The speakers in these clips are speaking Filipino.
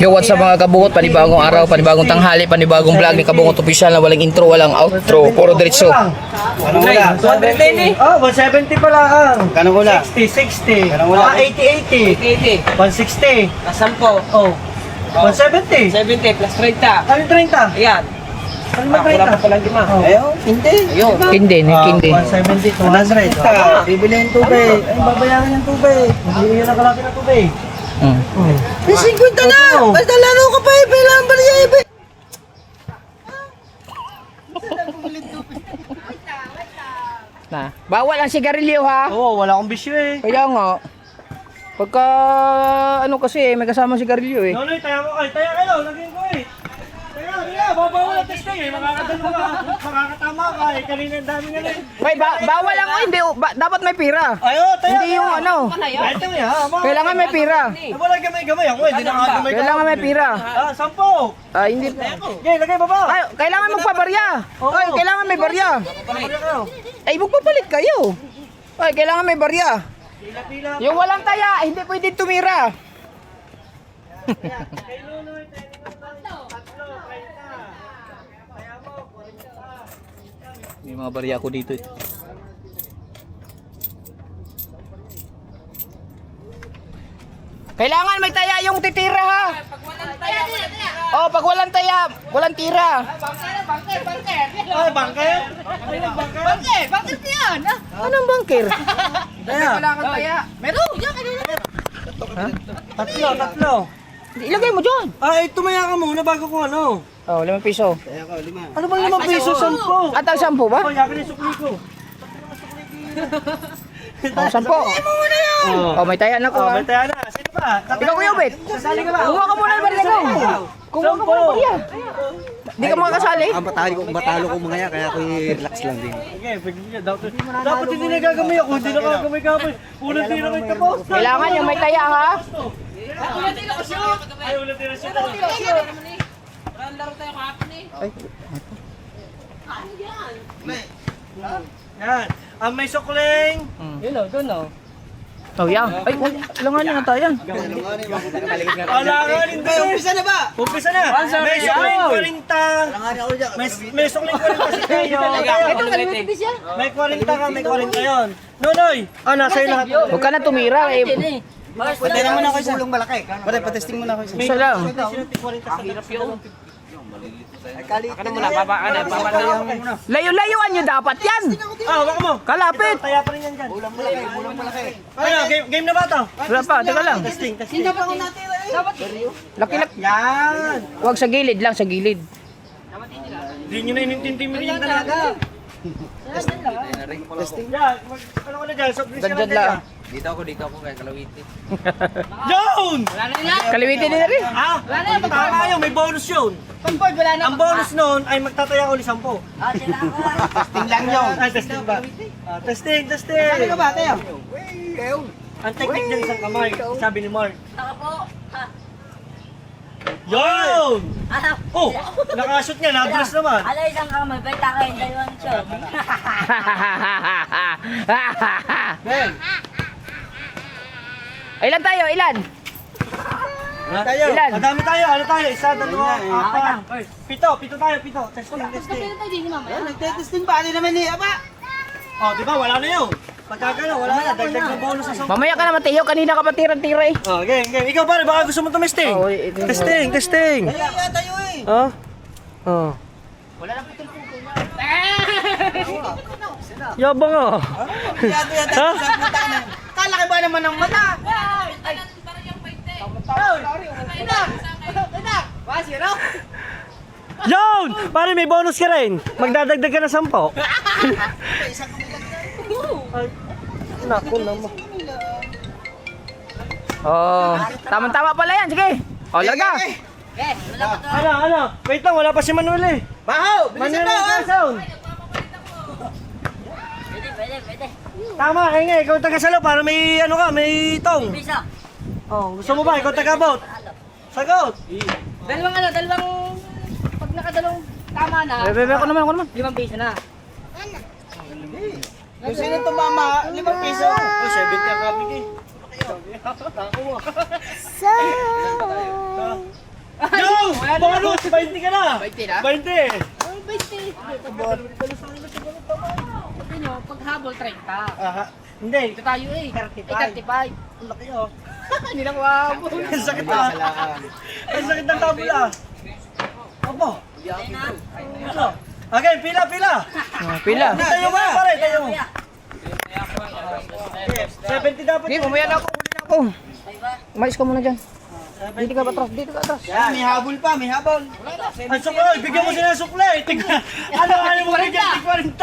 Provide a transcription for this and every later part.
Yo, what's up mga kabungot? Panibagong araw, panibagong tanghali, panibagong vlog ni Kabungot Official na walang intro, walang outro, puro diretso. Kanong wala? 110 eh. Oh, 170 pala ang. Kanong wala? 60. Kanong wala? 80. 80. 160. Plus 10. Oh. 170. 70 plus 30. Ano 30? Ayan. Ano ba Wala pa 30? palang lima. Oh. Ayun. Hindi. Ayun. Hindi, hindi. 170 to 100. Bibili yung tubig. Ay, babayaran yung tubig. Hindi na kalaki ng tubig. Hmm. May 50 na! Basta laro ka pa eh! Kailangan ba niya ibi? Na. Bawal ang sigarilyo ha. Oo, wala akong bisyo eh. Kaya nga. Pagka ano kasi may kasama sigarilyo eh. Nonoy, tayo mo kayo. Tayo kayo, lagyan ko eh. Tayo, babawal ang testing eh. Makakatama ka eh. Kanina ang dami nga eh. May bawal ang hindi dapat may pira. Ayo, tayo. Hindi yung ano. Ito nga ha. Kailangan may pira. Wala gamay-gamay ako eh. Hindi na gamay. Kailangan may pira. Ah, 10. Hindi. Okay, lagay baba. Ay, kailangan magpabarya. Oo. Ay, kailangan may barya. Pagpapalya kayo. Ay, magpapalit kayo. Ay, kailangan may barya. Pila-pila. Yung walang taya, hindi pwede tumira. Kay Nonoy, tatlo, 30. Kaya mo, 40. May mga barya ako dito eh. Kailangan may taya yung titira ha. Oh, pag walang taya, walang tira. Ay, bangker? Ano yung bangker? Anong bangker? Kaya, Kailangan taya. tatlo. Ilagay mo dyan. Ay, tumaya ka muna bago ko ano. Oh, 5 piso. Ano bang 5 piso? 10. At ang 10 ba? Oh, yakin yung sukli ko. Oh, 10. Oh, may taya na ko. Oh, ha? may taya na. Sino pa? Ikaw Kuya Ubit. Sasali ka ba? Kumuha ka muna ng barya ko. Kumuha ka muna ng barya. Di ka makakasali? Ang batalo ko mga yan, kaya ako relax lang din. Okay, pwede niya. Dapat hindi nagagamay ako. Hindi nagagamay-gamay. Unang tira kayo tapos. Kailangan yung may taya ha. Ay, unang tira siya. Yan. Ang may sukling. Yun o, dun o. Oh, yan. Ay, kailangan nyo na tayo yan. Alangan, hindi. Umpisa na ba? Umpisa na. May sukling 40. May sukling 40 si Kayo. May 40 ka, may 40 yun. Nonoy, nasa iyo lahat. Huwag ka na tumira eh. Pati naman ako isa. Gulong malaki. Pati patesting muna ako isa. Isa lang. Layo-layuan nyo dapat yan. Waka mo. Kalapit. Taya pa rin yan dyan. Bulang malaki. Ano, game na ba ito? Wala pa, teka lang. Testing. Laki-laki. Yan. Huwag sa gilid lang, sa gilid. Hindi nyo na inintindi yan talaga. Testing. Yan. Ano ko na dyan? So, please ka Dandyan na lang. Dito ako kay Kalawiti. Yun! Kaliwitin din na rin. Tama yun. May bonus yun. Ang bonus nun ay magtataya uli 10. Testing lang yun. Ay, testing ba? Testing. Ano ba, tayo? Ang technique ng isang kamay, sabi ni Mark. Yun! Oh! Nakashoot niya, nadulas naman. Ala isang kamay, beta kayo, dalawang shot. Ilan tayo? Ilan? Tayo, Ilan? madami tayo. Ano tayo? Isa, dalawa, apat. Pito tayo. Testing. Nagtetesting pa. Ano naman niya ba? Oh, di ba? Wala na yun. Pagkagano, wala na. Dagdag na bonus sa 10. Mamaya ka na matiyo, kanina ka pa tira-tira eh. Oh, game. Ikaw pare, baka gusto mo tumesting. Oh, Testing. Kaya tayo eh. Oh? Oh. Yabang ah. Kaya tayo sa puta na. Kalaki ba naman ng mata? Yun! Pare, may bonus ka rin. Magdadagdag ka na 10. Ay, naku naman. Oh, tama-tama pala yan. Sige. Oh, larga. Ano? Wait lang, wala pa si Manuel eh. Baho! Bilisan Manuel mo! yung sound. Pwede. Tama, kaya nga, ikaw taga-salo para may ano ka, may tong. Bisa. Oh, gusto mo ba? Ikaw taga-bout. Sagot. Dalawang, pag nakadalawang tama na, Bebe, ako naman. 5 piso na. Kung sino tumama, 5 piso. Oh, 7 ka kapig eh. Yo! Bonus! 20 ka na! 20 na? 20! Oh, 20. Sabi nyo, pag habol 30. Aha. Hindi. Ito tayo eh. 35. 35. Ang laki oh. Hindi na kuhabol. Ang sakit ah. Ang sakit ng tabula. Opo. Ito. Okay, pila, pila. Pila. Tayo mo, pare, tayo mo. 70 dapat. Hindi, mamaya na ako. Huli na ako. Umalis ka muna dyan. Dito ka atras, dito ka atras. Yan, may habol pa, may habol. Ay, suklay, bigyan mo sila ng suklay. Ano mo bigyan? Tig 40.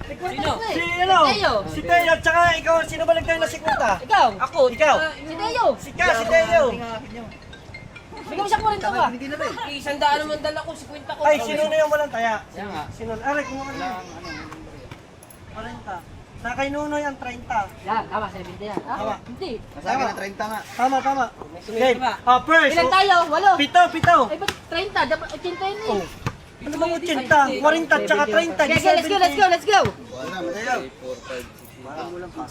Sino? Si ano? Teo. Si Teo, at saka ikaw, sino ba nagtayo na 50? Ikaw. Ako. Ikaw. Si Teo. Si Teo. Bigyan mo siya 40 ka. Isang daan naman dala ko, 50 ko. Ay, sino na yung walang taya? Sino? Aray, kung walang 40. Sa kay Nunoy ang 30. Yan, tama, 70 yan. Tama. Hindi. Masabi na 30 nga. Tama, tama. Okay. First. Ilan tayo? 8. Pito. Ay, ba't 30? Dapat 80 yun eh. Ano bang 80? 40 tsaka 30. Okay, let's go. Wala, matayo.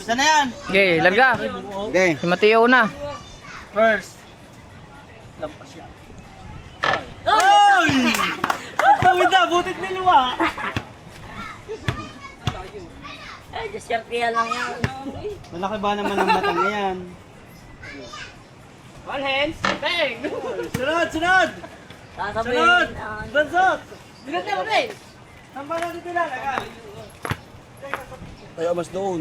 Isa na yan. Okay, larga. Okay. Si Mateo na. First. Lampas yan. Ay! Ang tawid na, butit niluwa. Ay, diskarte lang yan. Malaki ba naman ang mata na yan? One hands, bang! Sunod! Sunod! Sasabihin. Bansot! Bigat na mo rin. Saan ba natin tinalaga? Tayo mas doon.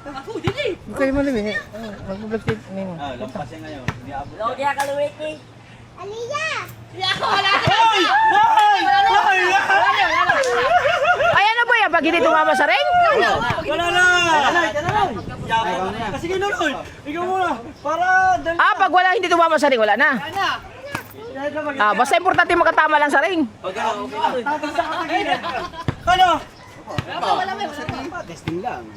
Ako, din eh. Huwag kayo malimit. Mag-vlog tape. Ah, lampas yan ngayon. Hindi abot. Lord, kaya kaluwit eh. Hindi ako, wala na. Ay! Ay! Ay, ano ba yan? Pag hindi tumama sa ring? Wala na! Kasi ginuloy! Ikaw muna! Para... Ah, pag wala hindi tumama sa ring, wala na. Ah, basta importante makatama lang sa ring. Tapos sa kakagilid. Ano? Testing lang.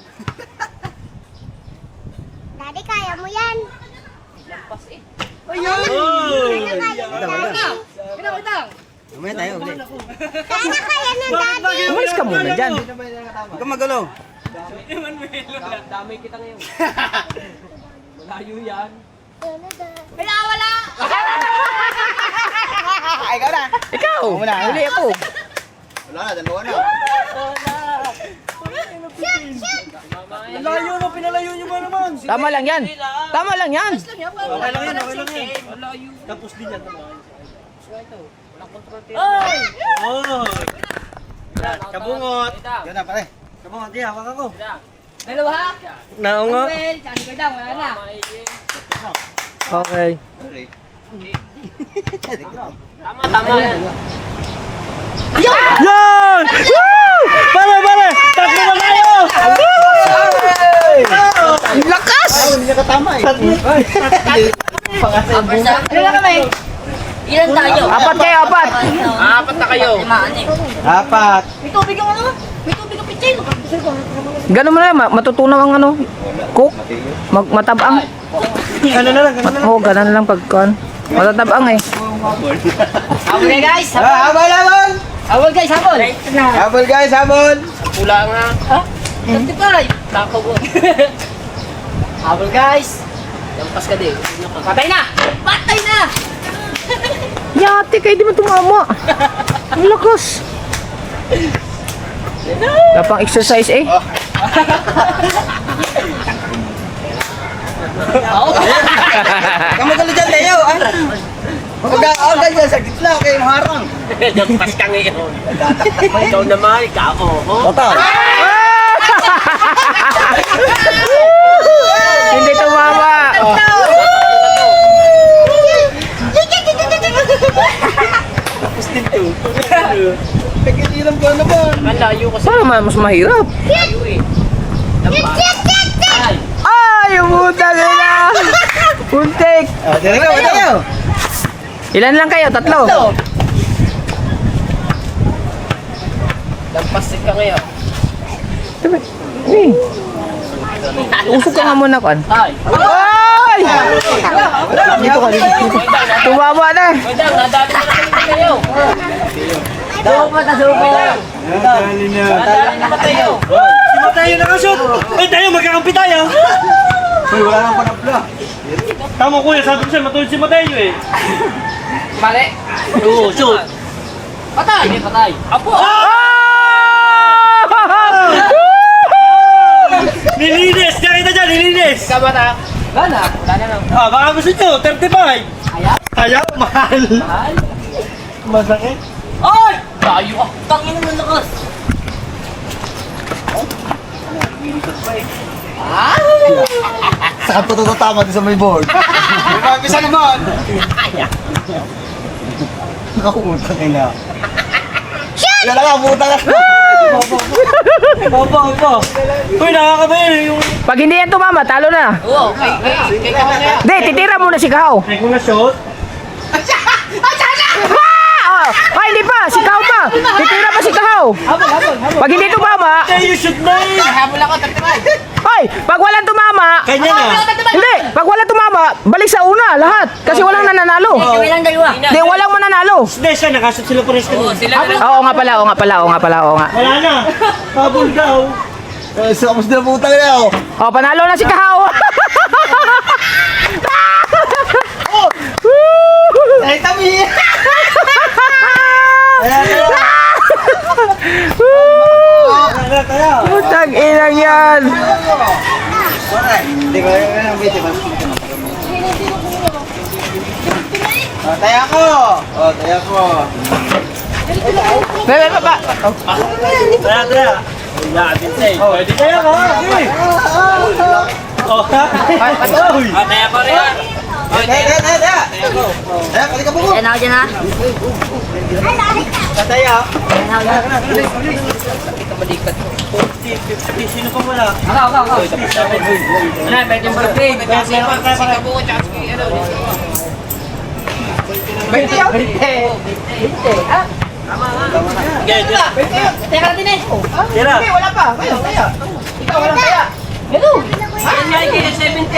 Daddy, kaya mo yan. Ayun! Pinakutang. Mamaya tayo ulit. Kaya kaya ng Bakit ba daddy. Umalis ka muna dyan. Huwag kang magulo. Damay kita ngayon. Malayo yan. Pinakawala. Ay, ikaw na. Ikaw, huli ako. Wala na, dalawa na. Ang layo na, pinalayo nyo ba naman? Tama lang yan. Tama lang yan. Okay lang yan, okay lang yan. Tapos din yan. Oy! Oh! Kabungot! Yun na, pare. Kabungot, di, hawak ako. Dalawa. Naunga. Well, kasi ka daw, wala na. Okay. Sorry. Tama yan. Yan! Woo! Pare, pare! Tatlo na tayo! Ang lakas! Hindi nakatama eh. Ilan kami? Ilan tayo? Apat kayo, apat. Apat na kayo. Limaan eh. Apat. May tubig ang ano? May tubig ang pitsin. Ganun mo na yan, matutunaw ang ano. Cook. Matabang. Ano na lang, ano na lang. Oo, ganun lang pagkuhan. Matatabang eh. Habol kayo guys. Habol, habol. Habol guys, habol. Habol guys, habol. Pula nga. 35. Tako ko. Habol guys. Lampas ka din. Patay na. Patay na. Yate kayo, di mo tumama. Ang lakas. Lapang exercise eh. Kamu magulo dyan, Leo. Mag-aawag dyan sa gitna, kayo maharang. Lampas ka ngayon. Ikaw naman, ikaw. Oto. Hindi tumama. Nagkitilang ko naman. Malayo kasi. Para mas mahirap. Malayo eh. Lampas. Ay, umuta nila. Puntik. Dire ka, tayo. Ilan lang kayo? Tatlo? Lampas ka ngayon. Eh. Usok ka nga muna, Kwan. Ay. Ay! Dito ka, dito. Tumama na. Wait lang, nadali na kayo. Dapat na subo. Nadali na tayo. Si Mateo nakashoot! Ay, tayo, magkakampi tayo! Uy, wala nang panapla. Tama kuya, sabi ko sa'yo, matuloy si Mateo eh. Mali. Oo, shoot. Patay. Hindi, patay. Apo. Nilinis! Nakita dyan, nilinis! Ikaw ba na? Wala na. Ah, baka gusto nyo, 35! Ayaw? Ayaw? Mahal! Mahal. Masakit? Ay! Tayo ah. Tangin mo lakas. Saan pa ito tama sa may board? May mag-isa naman! Nakakutang ina. Yan lang, puta ka. Opo. Uy, nakakabayan yung... Pag hindi yan tumama, talo na. Oo, kay Kamaya. Hindi, titira muna si Kahaw. Ay, kung na-shoot? Ah! Ay, hindi pa. Si Kahaw pa. Titira pa si Kahaw. Pag hindi tumama, Ay, you shoot na eh! Habol ako, 35. ay, pag walang tumama, Kanya na! hindi, pag walang tumama, balik sa una, lahat. Kasi walang nananalo. Kami lang dalawa. Hindi, walang mananalo. Hindi siya, nakashoot sila pares Oo, kanina. sila na. Oo nga pala, oo nga pala, oo nga pala, oo nga. Wala na! Habol daw! Sa kapos na puta ka na ako. Oh, panalo na si Kahaw. Ay, tabi! Kaya! Putang inang yan. Hindi ko yung video. Taya ko! Taya ko. Bebe, pa. Kaya! Yakin sa'yo. Pwede kaya ka! Okay! Oh, Uy! Kaya pa rin yan. Taya! Taya, kali ka po. Yan ako dyan ha. Taya. Sino pa wala? Ako. Ano, pwede yung birthday. Kasi kabuko, tsaka si ano. Teka natin eh. Tira! Wala pa. Kayo, kaya. Ikaw, walang kaya. Yan nga yung 7:30.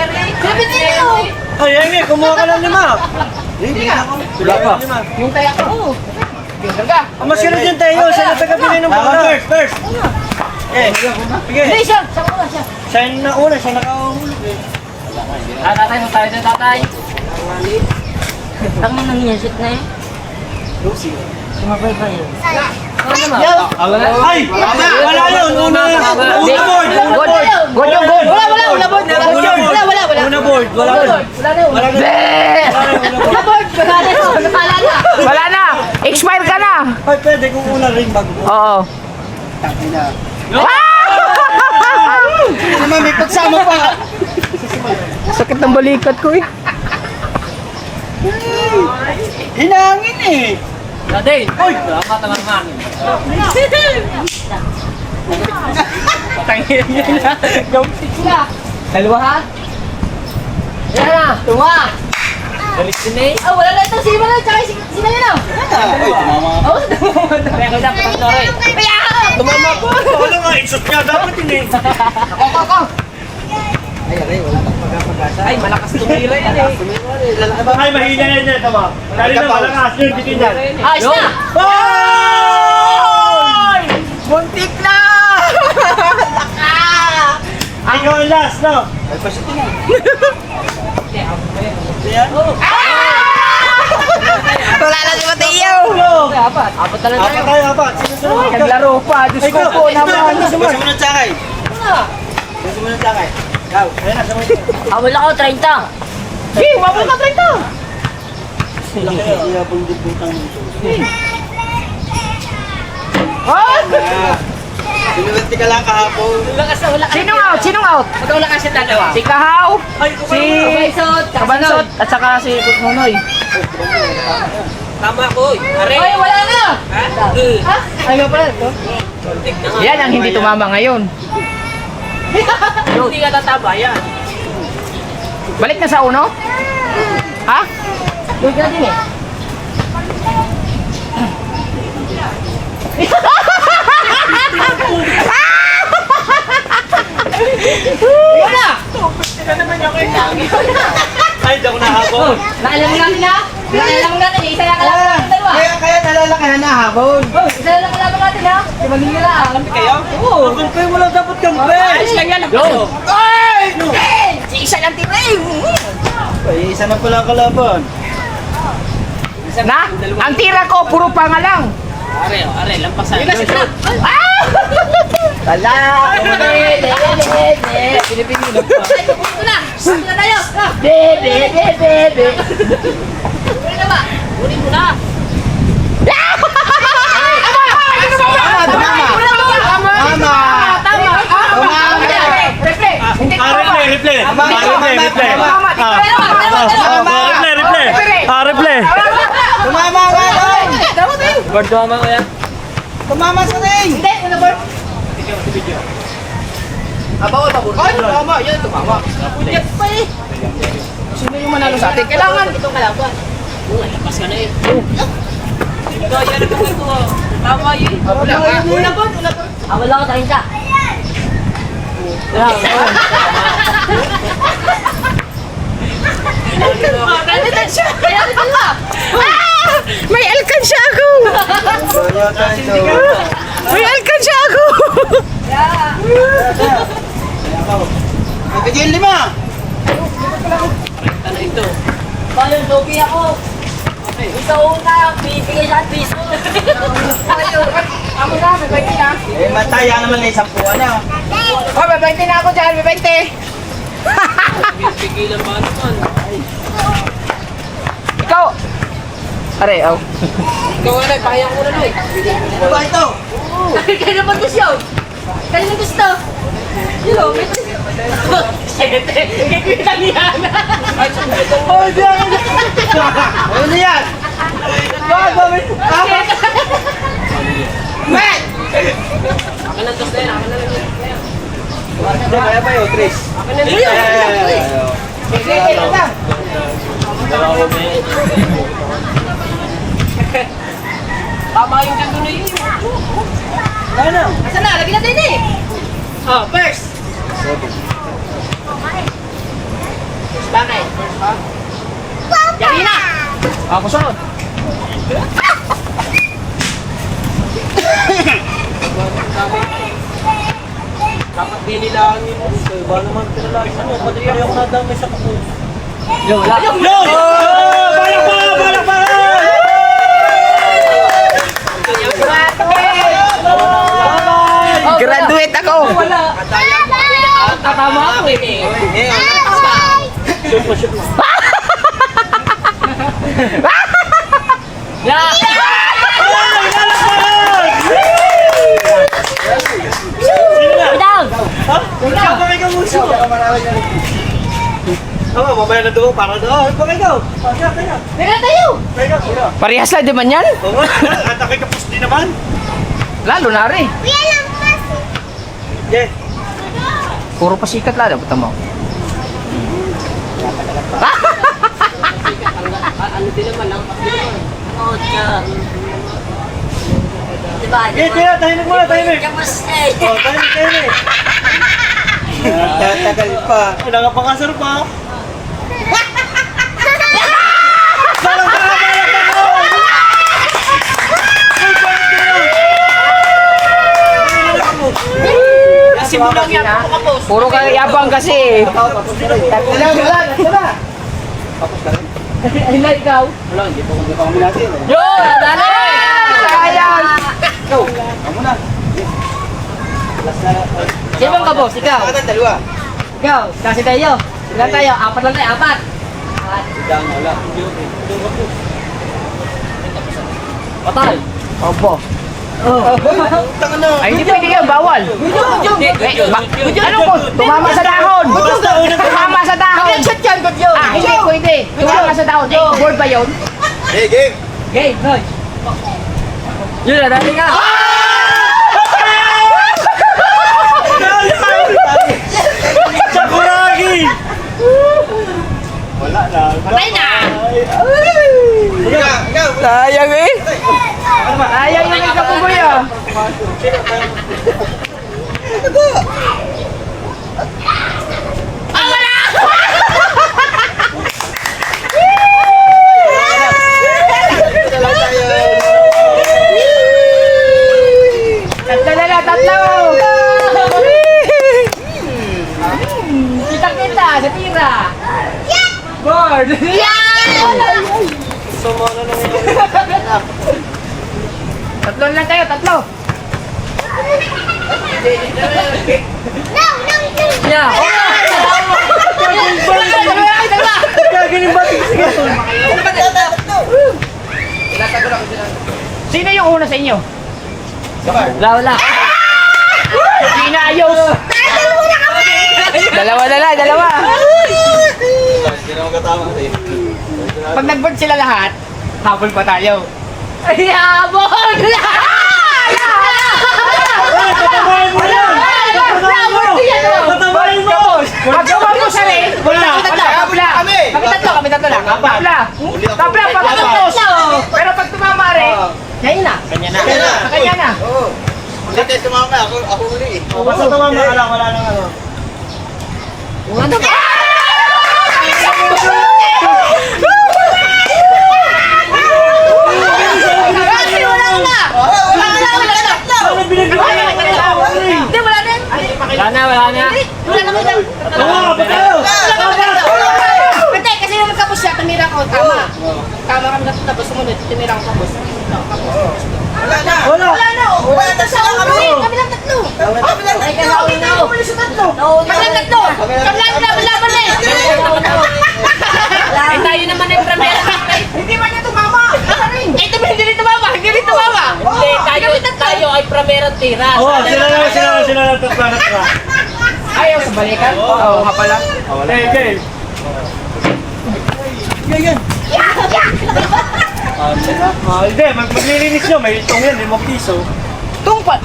Ay, Amy, kumuha ka ng 5! Wala pa. Yung kaya ko. Ganda. Ang masunod yung tayo, siya na taga-bili ng bola. First! Okay, sige. Hindi siya. Saka ko siya. Siya yung nauna, siya nakahulog eh. Tatay, mo tayo dyan, tatay. Tangin nang yan. Shit na eh. Sumabay ba yun? Ay! Wala yun! Una board! Good yung good. Wala board. Una board! Wala yun! Wala yun! Wala board. Wala na. Wala na. Expire ka na. Ay, pwede kung una rin bago. Oo. Hindi naman, may pagsama pa. Sakit ng balikat ko eh. Hinangin eh. Tatay. Uy! Salamat naman man. Dalawa ha? Yan na. Tunga. Galit din eh. Ah, wala na ito. Sino na? Tsaka sino yun ah? Ay, tumama. Oh, Kaya ko dapat ang story. Tumama po! Wala nga, isot niya. Dapat yun eh. Ay, aray, wala kang pagkapag-asa. Ay, malakas tumira yan eh. Ay, mahina yan yan. Tama. Dali na, malakas. Yun, bitin yan. ayos na. Hoy! Muntik na! Ikaw ang last, no? Ay, pasito na. Wala na si Mateo! Apat na lang Apat tayo. tayo, apat. Sino sunod? Naglaro pa. Diyos ko po naman. Gusto mo ng tsakay? Gusto mo ng tsakay? Ikaw. Ayan na, sabay. Habol ako 30. Hey, wabal ka 30! Iya pong diputang nito. Sinuwerte ka lang kahapon. Sinong out? Sinong out? Ikaw lang kasi dalawa. Si Kahaw, si Baisot. Kabansot, at saka si Kutnonoy. Tama ko. Are. Ay, wala na. Ha? Ayaw pala ito. Yan ang hindi tumama ngayon. Hindi ka tataba yan. Balik na sa uno? Ha? Doon ka natin eh. Wala! Ay, di ako nahabol. Naalam mo natin ha? Naalam mo natin. Isa lang kalaban natin dalawa. Kaya nalalakahan na habon. Oh, isa lang kalaban natin ha? Si Manila lang. Kayo? Oo. Kampe mo lang dapat kampe. Ayos lang yan. Go. Si isa lang tira eh. Ay, isa na pala ang kalaban. Na? Ang tira ko, puro panga lang. Are, lampasan. Wala! Ito na! Ito na tayo! Uli na ba? Uli mo na! Replay. Tumama ka doon! Bird tumama ko yan. Tumama sa ring! Hindi! Una board! Bawal pa, Ay, tumama. Yan, tumama. Punyat pa eh! Sino yung manalo sa atin? Kailangan. Itong kalaban. Lampas ka na eh. Ikaw, yan ang gawin ko. Tama yun. Una board! Wala ko tayo siya. Kaya ito na! May alkansya ako! May alkansya ako! Nagkajil 5! Ano ito? Bayan, logi ako! Isa una, bibigay siya at piso! Ako na, may 20 na. Eh, mataya naman na isang puwan na. Oh, may 20 na ako dyan, may 20. Pigilan ba naman? Ikaw! Are, oh. Ikaw, ano, pakiyang ko na no eh. Ano ba ito? Kaya naman to siya! Kaya naman gusto! Yun o, may Siyete! Kikita niya na! Oh, diyan! Ano yan? Matt! Akin lang tos na yan, akin na lang yun. Kaya ba yun, Chris? Akin na lang yan. Tama yung gando na yun. Ano? Asa na? Lagi natin eh! Ah, first! Bakit? Yari na! Ako sunod. Dapat binilangin mo. Ba naman pinalagin mo. Madali ako nadamay sa kapos. Yo, wala. Balak pa! Graduate ako. Tatama ako eh. Down! Bakit ka muso? Oo, mamaya na doon para doon. Bakit ka? Kaya. Meron tayo! Parehas lang di man yan. Oo, atake ka pusti naman. Lalo na rin. Kuya lang kasi. Yeah. Puro pasikat lang. Buta mo. Ano din naman lang. Oh, tiyan. Diba? Kaya, tahimik muna, tahimik. Kamas eh! Oh, tahimik. Tatagal pa. Nakapakasar pa. Simulang yan. Puro ka yabang kasi. Wala. Ay na ikaw. Wala, hindi pa kami natin. Yo! Dali! Sayang! Kamu na. Sino bang kabos? Ikaw? Ikaw. Dalawa. Ikaw? Kasi tayo. Ilan tayo? Apat lang tayo. Apat. Wala. Patay. Opo. Tanga na. Ay, hindi pwede yun. Bawal. Ano po? Tumama sa dahon. Tumama sa dahon. Mag-shot yan, good yun. Ah, hindi pwede. Tumama sa dahon. Board ba yun? Hey, game. Game, hoy. Yun na, dali nga. Sakuragi! Wala na. Patay na! Ikaw. Sayang eh. Sayang yung ikaw po kuya. Tatlo lang kayo, tatlo. No, no, no. Yeah. Gagaling ba? Sige. Sino yung una sa inyo? Wala. Pinayos. Dalawa na lang, dalawa. Pag nag-board sila lahat, habol pa tayo. Ay, habol! Tatabahin mo yan! Tatabahin mo! Pag tumapos sa rin, Wala. Kapla. Kami tatlo lang. Kapla. Kapla, pag tumapos. Pero pag tumama rin, kanya na. Kanya na. Hindi tayo tumama. Ako uli eh. Basta tumama ka lang, wala nang ano. Ano binigay mo? Hindi, wala na. Wala na. Wala na kita. Oo, patayo! Hindi, kasi yung magkapos siya, tumira ko. Tama. Tama kami natapos. Sumunod, tumira ko tapos. Wala na. Wala! Wala na. Wala na siya. Kami lang tatlo. Ay, kami lang tatlo. Kami lang tatlo. Kami lang laban eh. Ay, tayo naman ay premier. Hindi man niya tumama. Ay, hindi rin tumama. Hindi rin tumama. Hindi, tayo ay premier tira. Oo, sila lang tatlo. Ayaw sa balikan? Oo nga pala. Okay. Hindi, maglilinis nyo. May itong yan, 5 piso.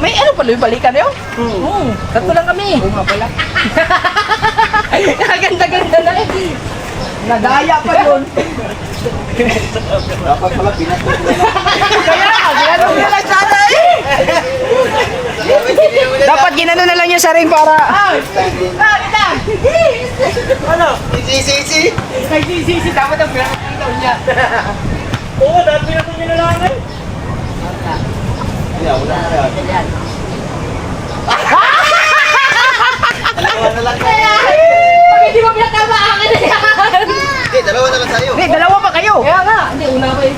May ano pala yung balikan yun? Tatlo lang kami. Oo nga pala. Ganda-ganda na eh. Nadaya pa yun. Dapat pala pinatay. Kaya, ginano nyo lang sana eh. Dapat ginano na lang yung saring para... Ano? Isi. Kay sisi, dapat ang pinakakitaw niya. Oo, dahil pinatay nyo na lang eh. Wala na yan. Dalawa na lang. Pag hindi mo pinatama akin na yan. Hindi, dalawa na lang tayo. Hindi, dalawa pa kayo. Kaya nga. Hindi, una ko eh.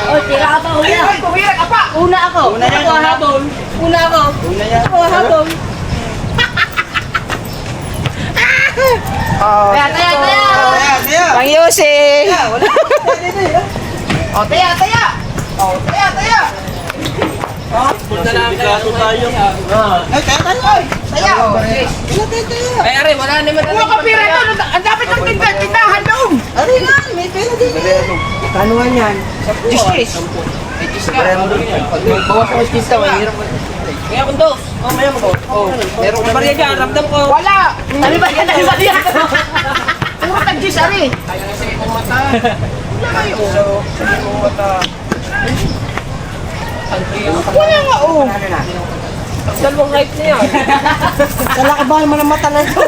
Oh, tira ka pa una. Ay, tumira ka pa. Una ako. Una yan, Ako una. habol. Una ako. Una yan. Ako habol. Oh, Taya. Kaya. Pang Yose. Wala. Oh, taya. Oh, taya. Punta na kaso tayo. Ay, kaya tayo. Taya. Oh, yes. Ay, are, wala naman. Kuha ka pira ito. Ang dapat ng tindahan doon. Ano nga, may pera din. Kanuhan yan? 10. May 10 ka. Pag bawas ko 10 ka, mahirap. Kaya kung dos. Oh, may mo. Oh, meron ka Bariya dyan, ramdam ko. Wala. Tali ba yan? Puro tag-10 ari. Wala kayo. Wala nga, oh. Dalawang hype na yan. Kalakabahan mo ng mata na ito.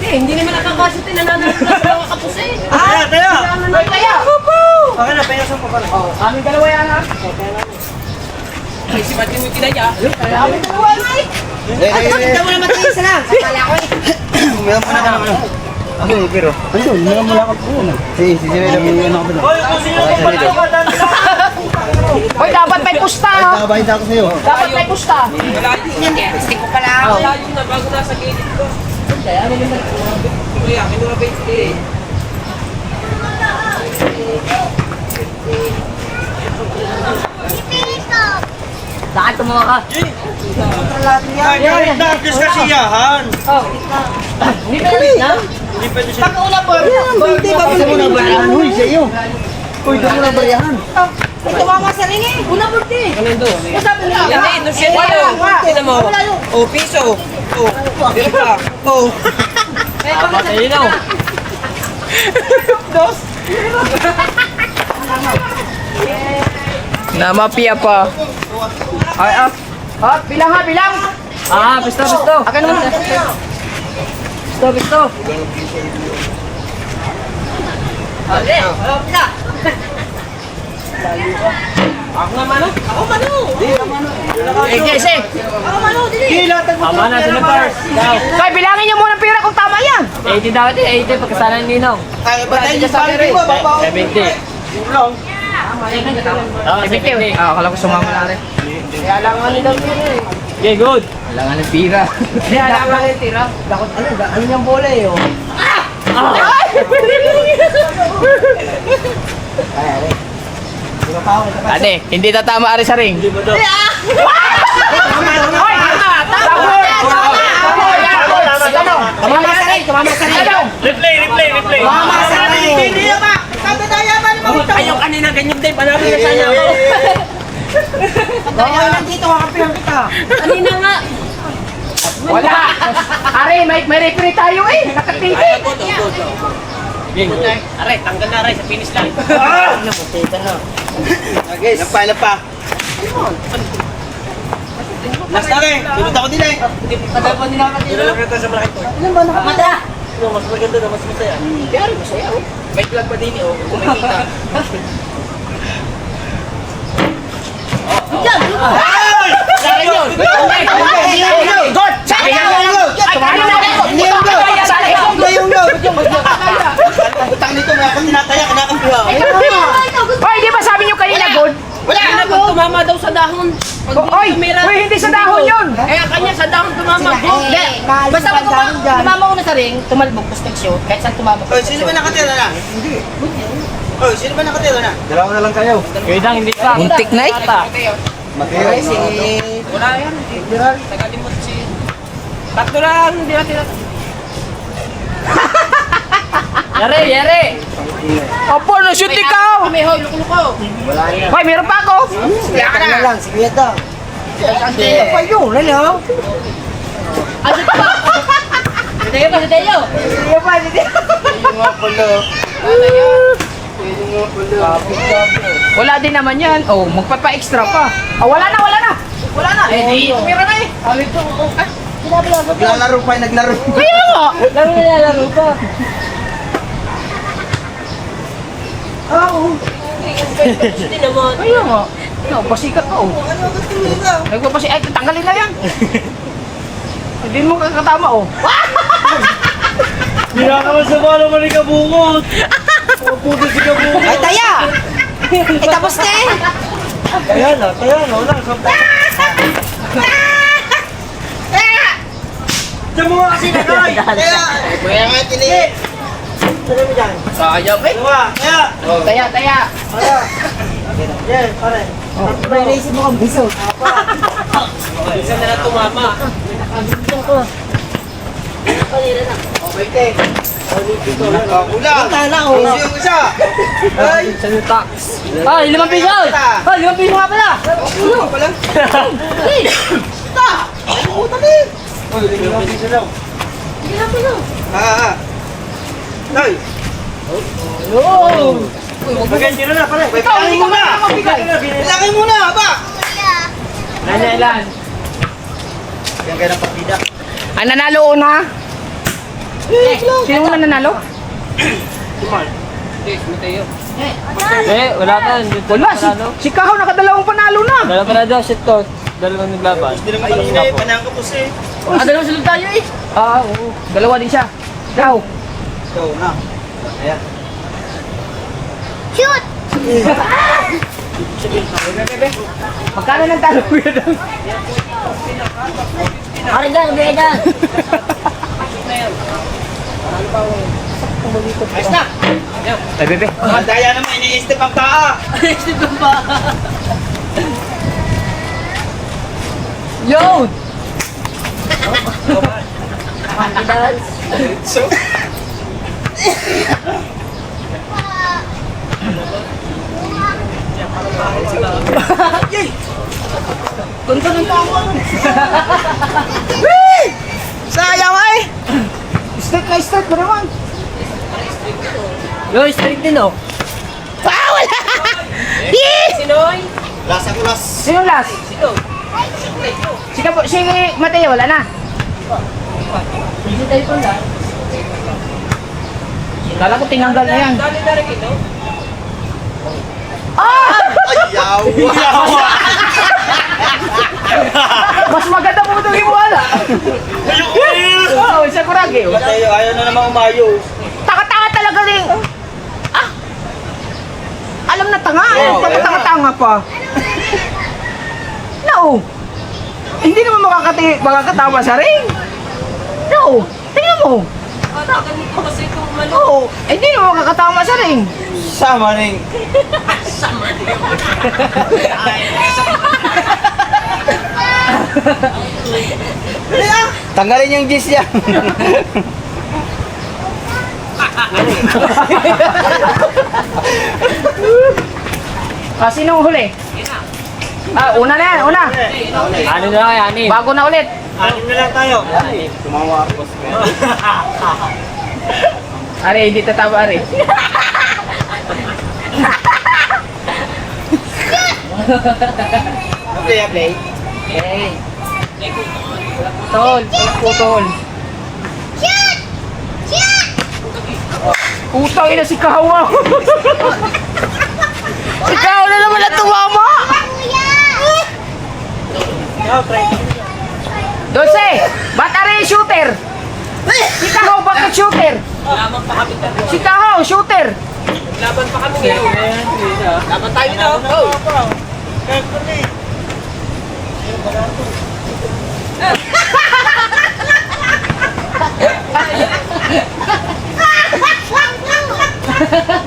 Hindi naman nakakasiti na nanalo na sa mga kapos eh. Tayo! Ay, kaya. Okay na, pinasan pa pala. Oh, aming dalawa yan ha. Ay, si Pati mo kinaya. Aming dalawa yan. Ito mo naman tayo isa lang. Akala ko eh. Meron mo na naman. Ako, pero. Ayun, meron mo lang ako. Si Mela, may ano ka ba? Hoy, kung sino kung pala ka, dami lang. Hoy, dapat may pusta. Nakabahin ako sa'yo. Dapat may pusta. Stick ko pala ako. Layo na bago nasa gilid ko. Kaya ano naman? Kuya, kinura ba yung eh. Lahat mo ka. Ay, galit na, Diyos kasiyahan. Hindi pa rin na? Hindi pwede siya. Pag una po. Hindi ba gusto mo na bariyahan? Huy, sa iyo. Uy, gusto mo na bariyahan. Ito mama sa ring eh. Una po din. Ano ito? Masabi nila. Yan eh, no siya Wala, nito. wala. Kita mo. Oh, piso. Oh, dito pa. Oh. Tama sa iyo na. Namapia pa. Ay, bilang ha, bilang. Ah, pisto. Akin naman. Pisto. Okay, wala na. Ako naman oh. Ako mano. Eh, Jesse. Ako mano, dili. Tama na, Sinapars. Kaya bilangin niyo muna ang pira kung tama yan. 80 daw ito, 80 pagkasalan ni Ninong. Ay, ba't tayo yung sabi mo? 70. Bitiw. Akala ko sumama na rin. Kaya lang ano daw yun eh. Okay, good. Kailangan ng pira. Hindi, alam ka yung tira. Dakot ano yung bola eh oh. Ate, hindi tatama ari sa ring. Tumama sa rin, tumama sa rin. Replay. Tumama sa rin. Hindi ba? Sabi tayo ba naman ito? Ayaw kanina ganyan din. Panalo na sana ako. Baka nandito, kakampihan kita. Kanina nga. Wala. Are, may referee tayo eh. Nakatiti. Okay, good. Aray, tanggal na aray sa finish line. Okay, ilan pa? Last na rin. Sunod ako din eh. Padapan din naman dito. Kita sa bracket ko. Mata. Mas maganda na, mas masaya. Kaya rin masaya oh. May plug pa din oh. Kumikita. Sa rin yun. Good! Sabi nga Hindi yung go! Hindi yung go! Utang nito, may akong tinataya, kinakampihan. Hoy, di ba sabi niyo kanina good? Wala! Tumama daw sa dahon. Hoy, hindi sa dahon yun. Eh, kanya sa dahon tumama. Hindi. Basta pag tumama ko na sa ring, tumalbog, basta shoot. Kahit saan tumama ko. Oy, sino ba nakatira na? Hindi. Oy, sino ba nakatira na? Okay lang, hindi pa. Muntik na eh. Matira si... Wala yan. Tagalimot si... Tatlo lang, hindi natin natin. Yari! Opo, na-shoot ikaw! Kami, hoy, luko-luko. Hoy, meron pa ako. Kaya ka na lang, si Kuya daw. Ano pa yun? Ano? Ano pa? Dito pa, dito. Ano pa? Wala din naman yan. Oh, magpapa-extra pa. Oh, wala na. Wala na. Eh, di, tumira na eh. Naglalaro pa, naglaro. Kaya nga. Laro pa. Hindi naman. Kaya nga. Ano, pasikat pa oh. Nagpapasi, ay, tanggalin na yan. Hindi mo kakatama oh. Hindi na naman sa bala mo ni Kabungot. Pupunta si Kabungot. Ay, taya! Eh, tapos na eh. Kaya na. Wala. Diyan mo nga kasi nagay. Kaya nga tinilit. Sayang eh. Kaya. Taya. Yan, pare. May naisip mo kang biso. Isa na lang tumama. Okay, te. Kulang. Tala oh. Yung isa. Ay. Ay, 5 piso. Ay, 5 piso nga pala. Kulang pala. Ay. Maganda na pala. Bilangin mo na. Bilangin mo na, ba? Ilan? Yan kayo ng partida. Ang nanalo una? Sino una nanalo? Wala ka. Wala, si Kahaw nakadalawang panalo na. Dalawa na daw, shit to. Dalawang naglaban. Hindi naman kanina eh. Panangkapos eh. Dalawa sila tayo eh. Oo. Dalawa din siya. Kahaw. Ikaw na. Ayan. Shoot! Magkano ng talo yun? Ari dyan, bigay dyan. Ayos na. Ay, bebe. Madaya naman, ini-step ang paa. Steve ko pa. Yun! Ganto ng tao. Sayang ay! Straight na straight mo naman. Yo, straight din oh. Ah, wala! Sinoy? Lasa ko las. Sino last? Si Mateo, wala na. Hindi tayo pala. Kala ko tinanggal na yan. Dali na rin ito. Ah! Ayaw. Mas maganda po ito yung wala. Oo, isa kuragi. Tayo, ayaw na naman umayo. Taka-taka talaga rin. Ah! tanga? Tanga pa. No. Hindi naman makakatawa sa ring. No. Tingnan mo. Ganito kasi itong mali. Oo. Hindi naman makakatawa sa ring. Sama rin. Tanggalin yung gis yan. Sinong huli? Una na yan, una. Ano na kaya, Anin? Bago na ulit. Anim na lang tayo. Tumawa ako. Are, hindi tatawa, are. Okay, play. Okay. Putol, putol. Shoot! Shoot! Utang ina si Kahawa. Si Kahawa na naman ang tumama. Kuya! 12. Ba't are yung shooter? Si Kahaw, bakit shooter? Laban pa kami dito. Si Kahaw, shooter. Laban pa kami ngayon. Laban tayo dito. Go!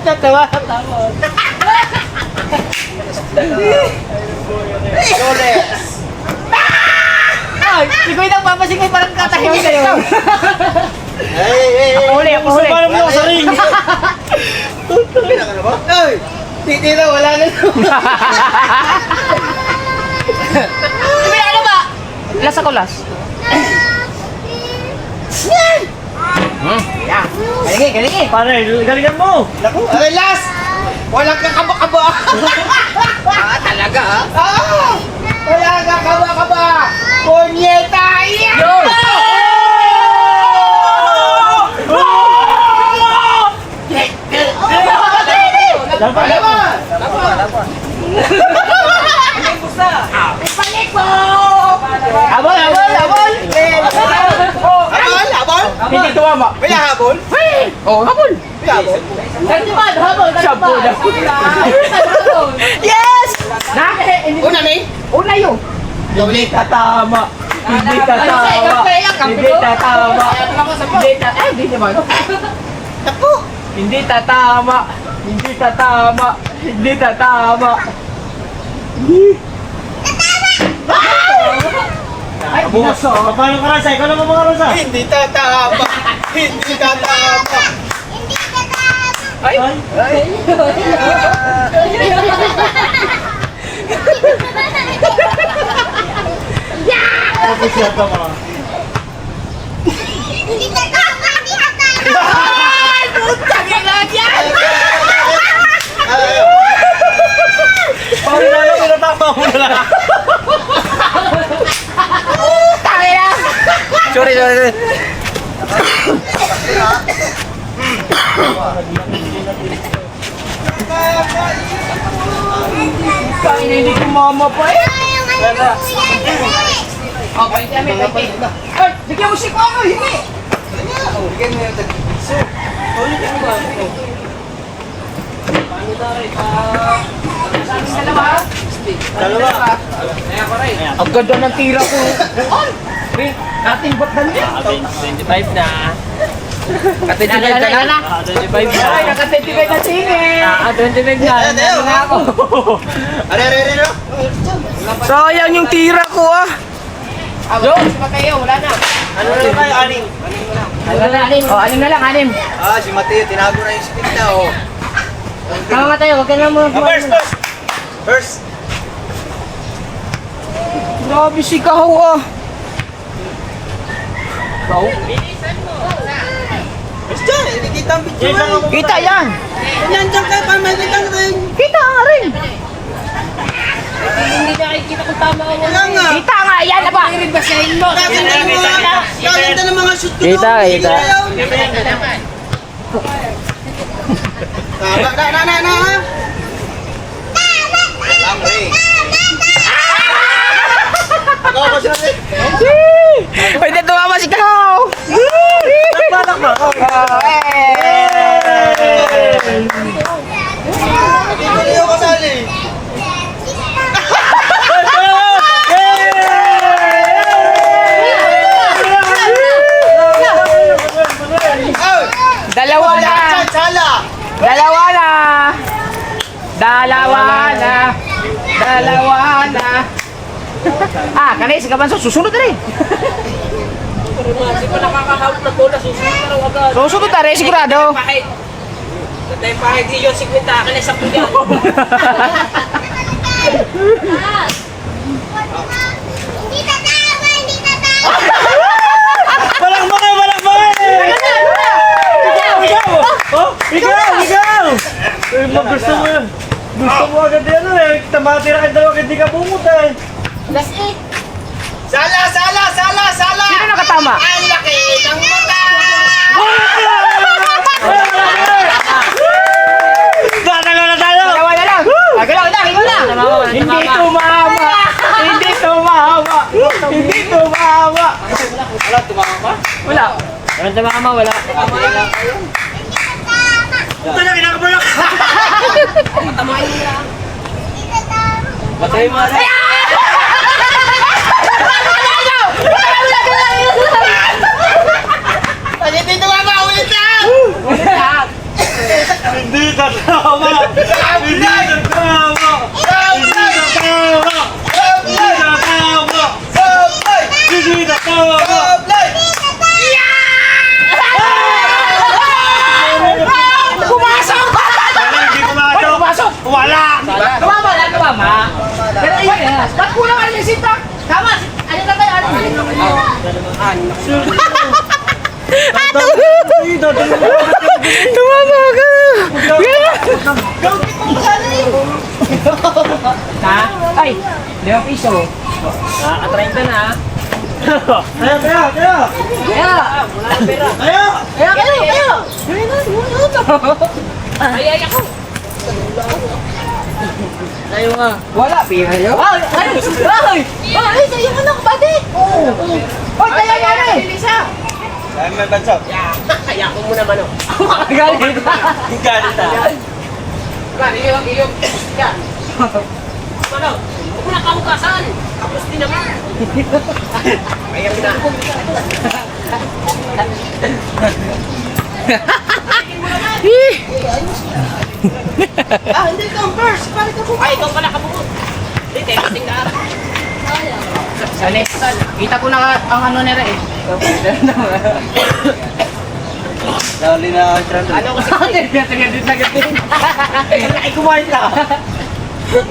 Tatawa. Ay, si Kuya nang papasingay parang katahimik kayo. Hey! Ako huli, ako huli. Paano mo ako sa ring? Kailangan na ba? Ay! Titi na, wala na. Sabi ano ba? Last ako last. Yeah. Galingi, galingi. Pare, galingan mo. Naku, okay, last! Walang kakaba-kaba. Talaga ha? Walang kakaba-kaba. Punyeta! Yo! Habol, habol, habol! Habol! Habol! Hindi tumama. May habol? Oh, habol! May habol? Shampoo na. Yes! Na? Una ni? Una yun. Hindi tatama. Hindi tatama. Hindi tatama. Hindi naman. Naku! Hindi tatama. Hindi tatama. Hindi tatama. Ay, binaso. Paano ka Rasa? Ikaw naman mga Rasa. Hindi tatama. Hindi tatama. Hindi ka tama! Ay. Tapos siya ito mga. Hindi ka tama! Hindi ka tama! Paano na lang, pinatama mo na lang. Sorry, sorry. Kaya hindi kumama pa eh. Yung ano, kuya, Okay, kami, okay. Ay, bigyan mo si Kuya, hindi. Bigyan mo yung tag-iso. Dalawa. Dalawa. Ang ganda ng tira ko. Ay, ating ba't ganyan? 25 na. Katintigil ka na? 25 na. Ay, nakatentivate na singin. 25 na. Ano na ako? Are, are, are, are. Sayang yung tira ko ah. Jo, si Mateo, wala na. Ano na tayo, aning? Wala na, anim. Oh, anim na lang, anim. Ah, si Mateo, tinago na yung spin na, oh. Tama Mateo, huwag ka na mo. First, first. First. Grabe si Kahaw ah. Basta, hindi kita ang picture. Diyan lang ako. Kita yan. Nandiyan ka pa, makita ka rin. Kita nga rin. Hindi nakikita kung tama ako. Wala nga. Kita nga, yan na ba? Kakanta ng mga shoot ko Kita, doon. kita. Na. Walang ring. Ako ako siya rin. Pwede tumama si Kahaw. Balak ba? Hindi ko kasali. Kanay si Kabanso, susunod na rin. Hindi pa nakakahawak na bola, susunod na raw agad. Susunod na rin, sigurado. Pahit. Natay pahit yung 50, kanay sa punya. Hindi tatawa, hindi tatawa. Walang bangay! Ikaw! Oh, ikaw! Gusto mo yun. Gusto mo agad yan eh. Tamatira ka daw agad di ka bumot eh. Last 8. Sala! Sino nakatama? Ang laki ng mata! Tatagal na tayo! Dalawa na lang. Galaw na, ikaw na. Hindi tumama. Hindi tumama. Hindi tumama. Wala, tumama pa? Wala. Walang tumama, wala. Ito na kinakabalak! Hindi tatawa. Patay mo na. Hindi tumama! Ulit na! Hindi tatama! Hindi tatama! Hindi tatama! Hindi tatama! Sablay! Hindi tatama! Sablay! Pumasok! Hindi pumasok! Pumasok! Wala! Tumama na, tumama. Pero ayun eh. Ba't kulang ano yung sinta? Tama. Ano na tayo? Tumama ka! Ha? Ay, 5 piso. Atry ka na. Kaya! Kaya. Ay, ako. Tayo nga. Wala, pira nyo. Ay, sa'yo ka lang, kapatid. Hoy, kaya nga rin. Saan may banso? Kaya ko muna mano. Galit. Yung galit ah. Iyong. Yan. Mano, huwag mo na kahugasan. Tapos din naman. Kaya mo na. Hindi ka first! Pare ka po! Ay, ikaw pala kabukod. Hindi, testing na. Sali. Kita ko na ang ano nila eh. Dali na ang trend. Ano kasi? Ay, kumain ka.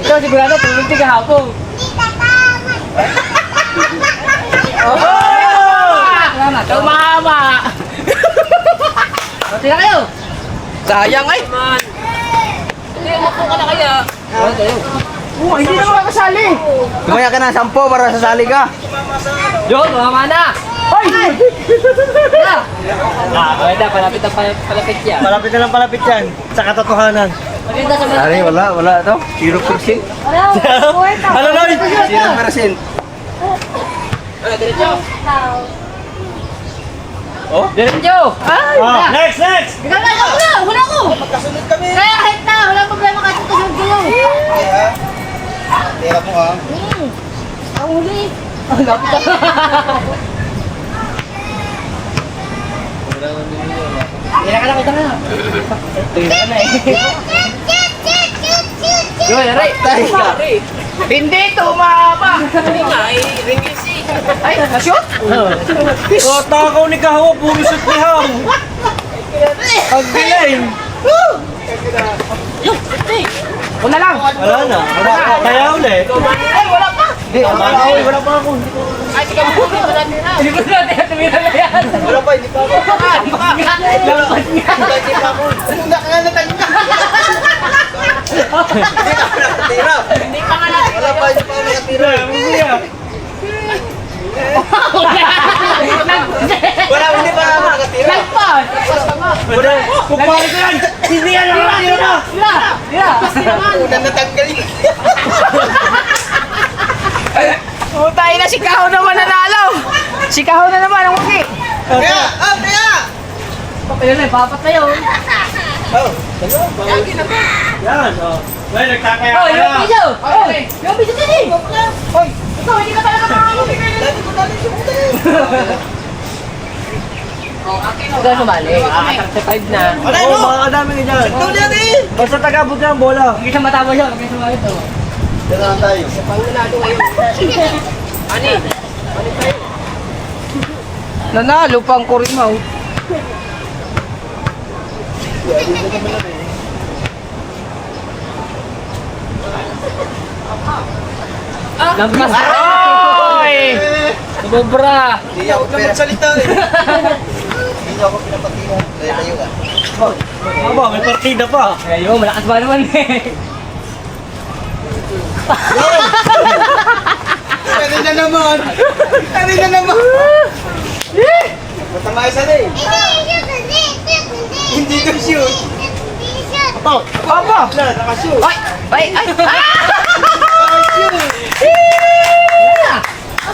Ikaw sigurado, tulog ka hapon. Hindi tatawa. Tumama! Pati na kayo! Sayang ay. Man. Hindi, umupo ka na kaya. Hindi na makakasali! Kumaya ka na 10 para sasali ka. Yun, tumama na! Hoy! Wala, palapit yan. Palapit na lang palapit yan. Sa katotohanan. Maganda sa mga. Ari, wala to. 0%. Ano Noy? 0%. Diretso. Diretso! Ay! Oh, next! Wala ko! Magkasunod kami. Kaya kahit na, wala problema kasi kasunod kayo. Tira mo ha. Ang huli. Kaya ka na, kita na. Tingnan na eh. Yun, aray! Hindi tumama! Hindi nga, ringis eh. Ay, na-shoot? Takaw ni Kahawa, puro shoot ni Ham. Ang galing. Una lang! Wala na. Kaya ulit. Ay, wala pa! Wala pa ako. Ay, sige mo. Hindi ko na tumira na yan! Wala pa, hindi pa ako. Lalapad nga! Hindi pa ako. Tunda ka na natanda. Tira. Hindi pa nga natin. Wala pa, hindi pa ako nakatira. Wala, hindi pa ako nakatira. Lagpad! Wala. Kumpare ko yan. Hindi yan lang nakatira na. Una natanggal yun. Tayo na, si Kaho naman nanalo! Si Kaho na naman, ang wagi! Kaya! Kaya! Ayun na, papat na yun! Oh, Yan. Oh. Well, nagkakaya Oh, ka yung na. piso! Oh, yung piso din eh! Hoy, ikaw, hindi ka talaga makakabigay na dati ko dati siya Ikaw sumali. Sa 5 na. Wala no. Mga kadami nga dyan. Ikaw yan eh! Basta tagabot yan, bola. Hindi siya matama siya, hindi sumali to. Dito lang tayo. Ani. Nanalo pang Kurimaw. Lampas. Oy! Sobra. Hindi ako pinagsalita eh. Hindi ako pinapatihan. Tayo ka. Aba, may partida pa. Ayo, malakas ba naman eh. Kanina naman. Kanina naman. Matama isa na eh. Hindi ko shoot. Apa? Wala, nakashoot. Ay!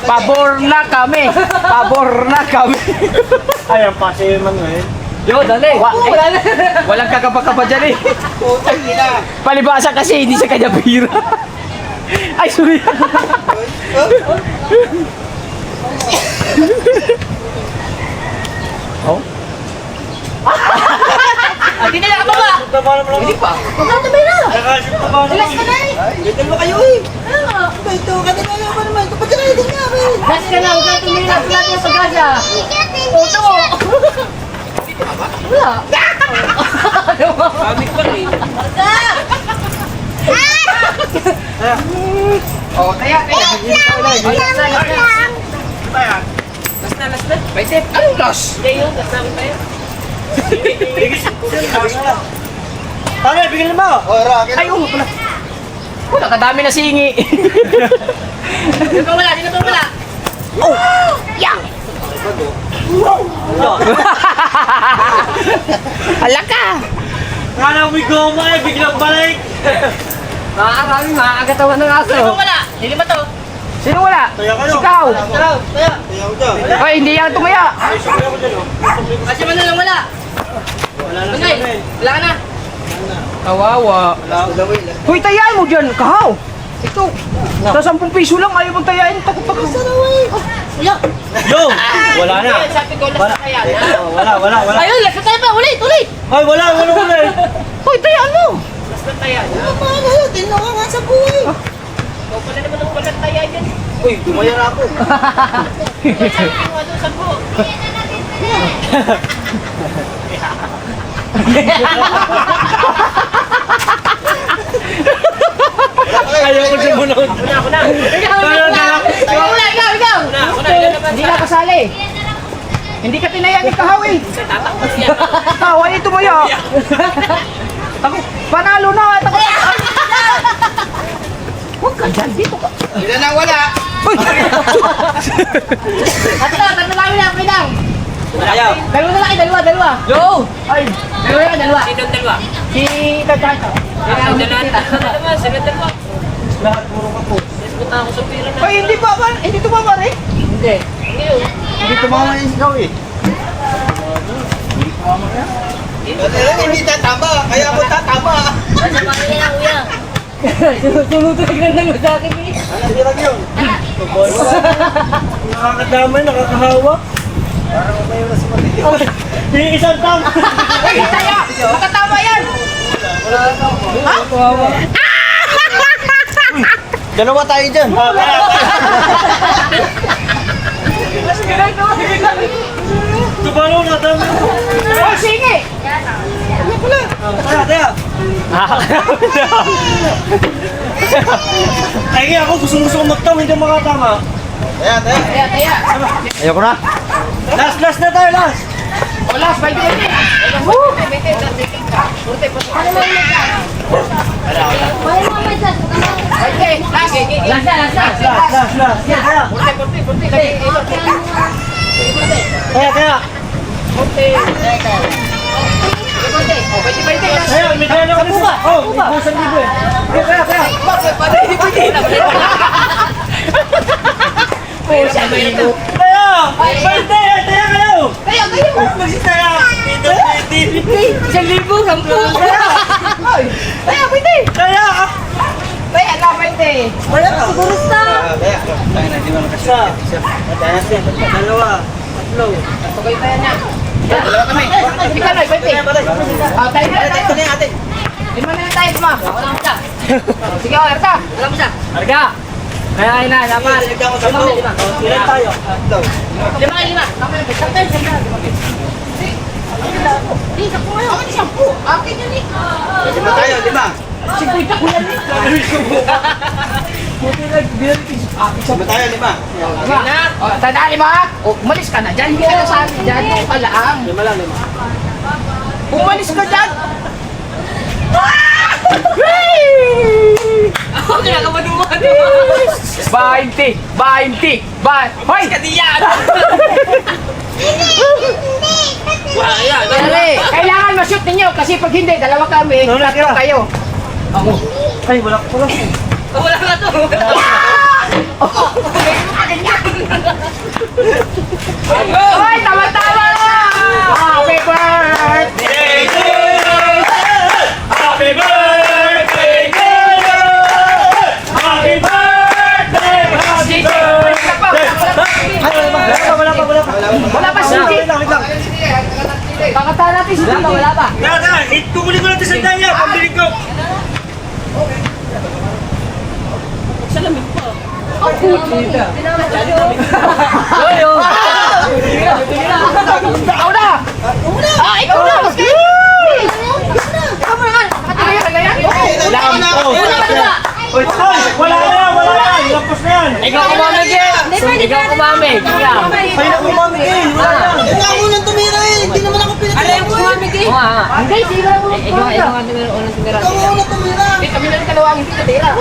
Pabor na kami. Pabor na kami. Ay, ang pase yung Manuel. Yo, dali. Walang kakapa-kapa dyan eh. Putang ina. Palibasa kasi hindi sa kanya bira. Ay, sorry. Oh? Hindi na nakababa. Tabalan mo lang. Hindi pa. Magkatabay na. Nakasip pa ba? Relax ka na eh. Ganyan mo kayo eh. Ito, kanina naman naman. Kapag ka din nga eh. Relax ka na. Huwag ka tumira. Wala tayong pag-asa. Ito. Wala. Pamit pa rin. Oh, kaya. Last na. Paisip. Anong loss? Hindi yun, last namin tayo. Tama, bigyan mo. Oh, Rocky. Ay, oh, pala. Wala, kadami na singi. Dito pa wala. Dito pa wala. Hala ka. Kala mo goma eh, biglang balik. Makakami, makakagatawan ng aso. Dito pa wala. Hindi ba to? Sino wala? Kaya kayo. Sikaw. Tara, kaya. Kaya ko dyan. Ay, hindi yan tumaya. Ay, sabi ako dyan oh. Kasi man lang wala. Wala na Bangay. si Manuel. Wala ka na. Kawawa. Wala ako daw eh. Hoy, tayain mo dyan, kahaw. Ito. Sa 10 piso lang, ayaw mong tayain. Takot-takot. Wala. Yo! Wala na. Sabi ko, last na kaya na. Oh, wala. Ayun, last na tayo pa. Ulit. Ay, wala eh. Hoy, tayaan mo. Last na kaya na. Paano yun? Tino ka nga sa buhay. Ikaw pala naman ang walang taya dyan. Uy, tumaya na ako. Sabi ko nga doon sa buhok. Ayaw ko sumunod. Ako na. Ikaw wala. Ikaw. Ako na, ilan naman Hindi ka kasali. Hindi ka tinayaan ni kahaw eh. tatakot siya. Kahaw, ay tumaya. Takot. Panalo na. Takot. Huwag ka dyan. Dito ka. Ilan na wala? Uy! Tatlo lang lang. Pinang. Ayaw. Dalawa. Go! Ay! Dalawa. Sinong dalawa? Si Tachaka. Sinong dalawa? Sinong dalawa? Lahat puro ka po. Punta ako sa pira na. Ay, hindi pa ba? Hindi tumama rin? Hindi. Hindi tumama yung ikaw eh. Hindi tatama. Kaya ako tatama. Tumutulog lang sa akin eh. Ano hirap yun? Nakakadamay, nakakahawa. Parang may oras mo dito. Yung isang tang. Ay, tayo! Makatama yan! Dalawa tayo dyan. Tubalo na dami. Oh, sige! Taya. Ay, ako gusto ko magtaw, hindi makatama. Kaya. Ayoko na. Last na tayo, last. O, last, by the way. Okay, last. Last. Kaya. Kaya, may kaya na kami sa... Oh, may 1,000 eh. Kaya. Kaya! Pwede! Kaya kayo! Magsitaya! Isang libo, 10. Kaya, pwede. Kaya! Kaya, na, pwede. Siguro sa. Kaya. Tayo na, di mo Isa. Dalawa. Tatlo. Tugay tayo niya. Dalawa kami. Ikaw na, pwede. Tayo na, tayo. ate. Lima na tayo, ma. Wala mo siya. Sige, Erta. Wala mo siya. Arga! Kaya na, dapat. Ilan tayo? Lima. Di, ako ngayon. Ako sampu. Akin yun eh. Lima tayo, lima. Sikuita ko yan eh. Lima tayo, lima. Tandaan, lima. Umalis ka na dyan. Hindi ka na sa amin dyan. Ito ka lang. Lima lang, lima. Umalis ka dyan. Ako kinakabaduhan. 20. Hoy! Dali, kailangan ma-shoot ninyo kasi pag hindi, dalawa kami, Wala tatlo ka. kayo. Ay, wala ko pala. Wala ka to. Hoy, tama-tama! Happy birthday! Happy birthday to you! Happy birthday! Happy Wala pa. Wala pa si Wait lang. Kakatahan natin si Tito, wala pa. Tungulin ko lang sa sandalya. Pambili ko. Ikaw na! Ikaw na! Ikaw na! Oy, wala yan. Lapos na yan. Ikaw kumamig eh! Ikaw kumamig! Ay, nakumamig eh. Wala yan. Ikaw nga munang tumira eh. Hindi naman ako pinatira ko eh. Hindi, sila mo. Ikaw nga unang tumira. Ikaw nga unang tumira. Hindi, kami lang dalawa ang hindi natira.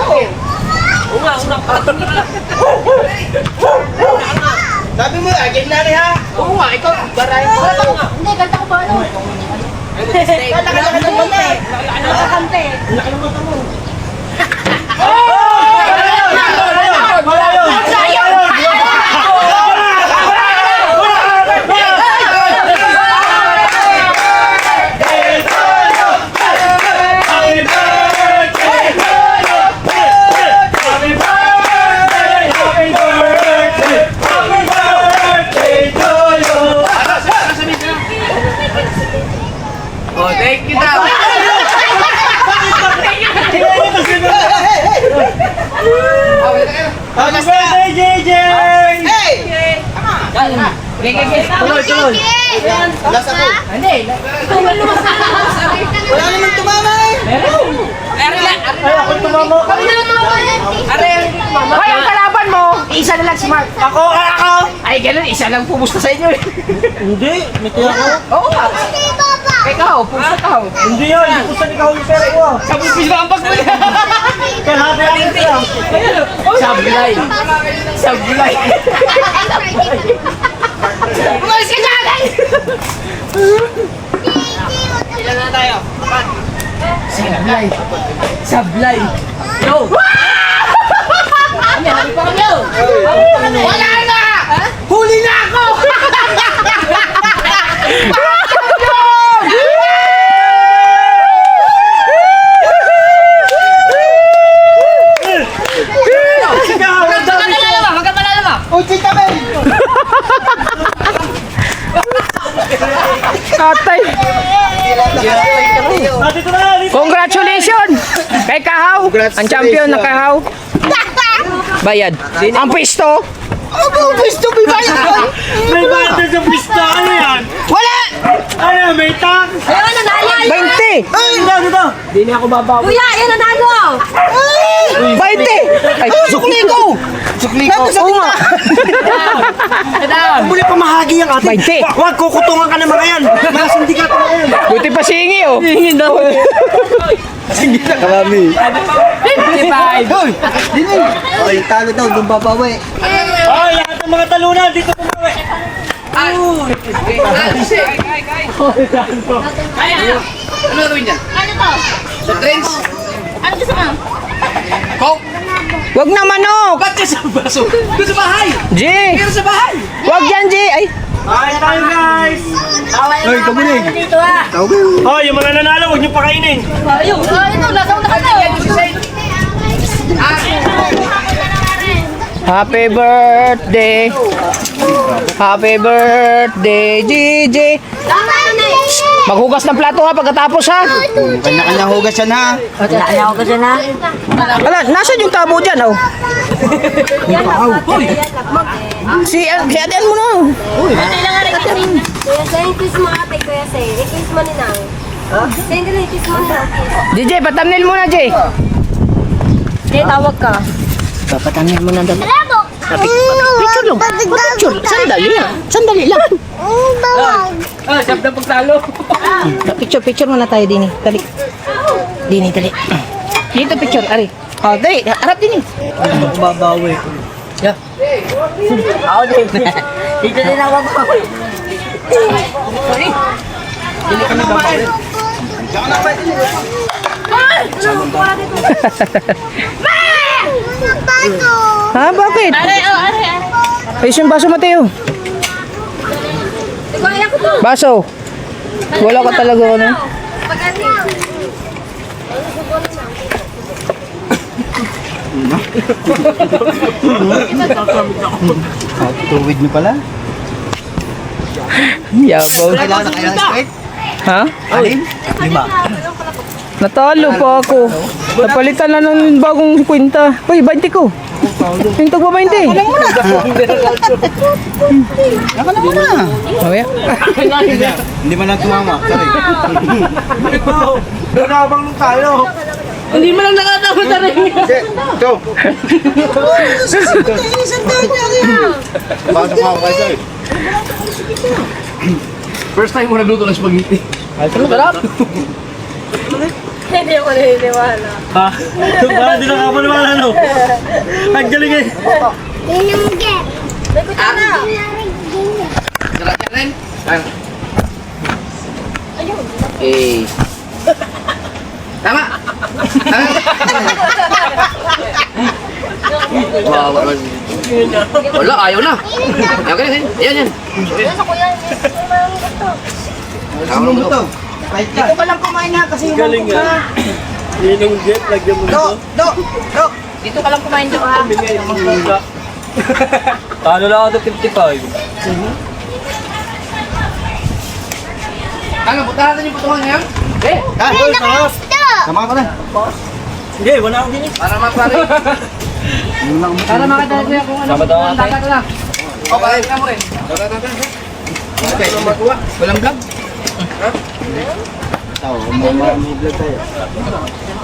Sabi mo, agad na rin ha. Oo nga, ikaw, baray. Hindi, ganda ko ba ano? Nakakante. Wala yun. Oh, thank you daw. Happy birthday, JJ! Hey! Tuloy. Last ako. Hindi. Wala naman tumama eh. Ay, ako tumama. Hoy, ang kalaban mo, isa na lang smart. Ako. Ay, ganun, isa lang pumusta sa inyo eh. Hindi, may tiya ko. Oo nga. Ikaw, pumusta ka. Hindi yun, hindi ko sa ikaw yung pera ko. Sa bubis lang ang bag mo yan. Kaya happy ako sila. Sablay. Sablay. Umalis ka dyan! Ilan na tayo? Sablay. Sablay. Go! Wala na! Huli na ako! Uchi kami. Atay! Dito na. Congratulations! Kay Kahaw! Ang champion na Kahaw! Bayad! Ang pwesto! Ang gusto mo ba yan? May bayad na sa pista. Ano yan? Wala! Ano, may tax? Ayun, nanalo! 20! Ay, dito. Kuya, ayun, nanalo! 20! Ay, sukli ko! Sukli ko. Oo nga! Muli pa mahagi yung atin. 20. Wag kukutungan ka ng mga yan. Mga sindikato na yan. Buti pa singi oh! Singi daw! Karami. 55! Hoy! Dini! Oy, talo daw, doon babawi. Ay, lahat ng mga talunan dito pumawi. Ano gawin dyan? Ano to? Sa drinks? Ano gusto mo? Coke? Wag na manok! Ba't ka sa baso? Doon sa bahay! G! Pero sa bahay! Wag yan, G! Ay! Ay, tayo guys. Hoy, kamunig. Dito ah! Oh, yung mga nanalo, huwag niyo pakainin. Ayun! Ito, nasa una ka na! Happy birthday. Happy birthday, Gigi. Maghugas ng plato ha pagkatapos ha. Kanya-kanya hugas yan ha. Ala, nasaan yung tabo dyan oh? Si Aden mo na. Kuya Say, kiss mo ate, Kuya Say. I-kiss mo ni Nang. Say, dali, kiss mo na. DJ, patamnil muna, Jay. Jay, tawag ka. Patamnil muna daw. Bravo! Picture lang. Picture. Sandali lang. Sandali lang. Bawag! Sabda pagtalo. Picture muna tayo, Dini. Dali. Dini, dali. Dito picture, Ari. Oh, dali. Harap, Dini. Babawi. Yeah. Ako din. Dito din ako. Pato! Ha, bakit? Are, are. Ayos yung baso, Mateo. Kaya ko to. Baso. Wala ka talaga, ano? Pag-ati. Tuwid niyo pala. Yabang. Kailangan na kaya straight. Ha? Alin? 5. Natalo pa ako. Napalitan na ng bagong kwenta. Uy, 20 ko. Yung tagpa 20. Naka na muna. Mamaya. Hindi man lang tumama. Sorry. Nagabang nung tayo. Hindi mo lang nakatama sa rin. Ito. Pasok mo ako kayo sir. First time mo nagluto ng spaghetti. Hindi ako naniniwala. Ha? Parang di nakapaniwala, no? Ang galing eh. Yun yung get. May kutara. Sarap yan rin. Eh. Tama. Tama. Wow, wala, ayaw na. Ayaw ka na. Ayan, yan. Nasa kuya. Ano mo to? Right ka. Ito ka lang kumain ha kasi yung Galing mangkok nga. na. Yun yung jet, lagyan mo Do, nito. do. Dito ka lang kumain do ha. Paano lang ako 55? Ano, punta natin yung putuhan ngayon? Eh, Ah, Sarap! sama ko na. Hindi, wala akong ginis. para mapare. Para makita ko kung ano. Sama daw ang ate. dagat lang. O, pare, ka mo rin. Okay, walang vlog. Tao, mag-vlog tayo.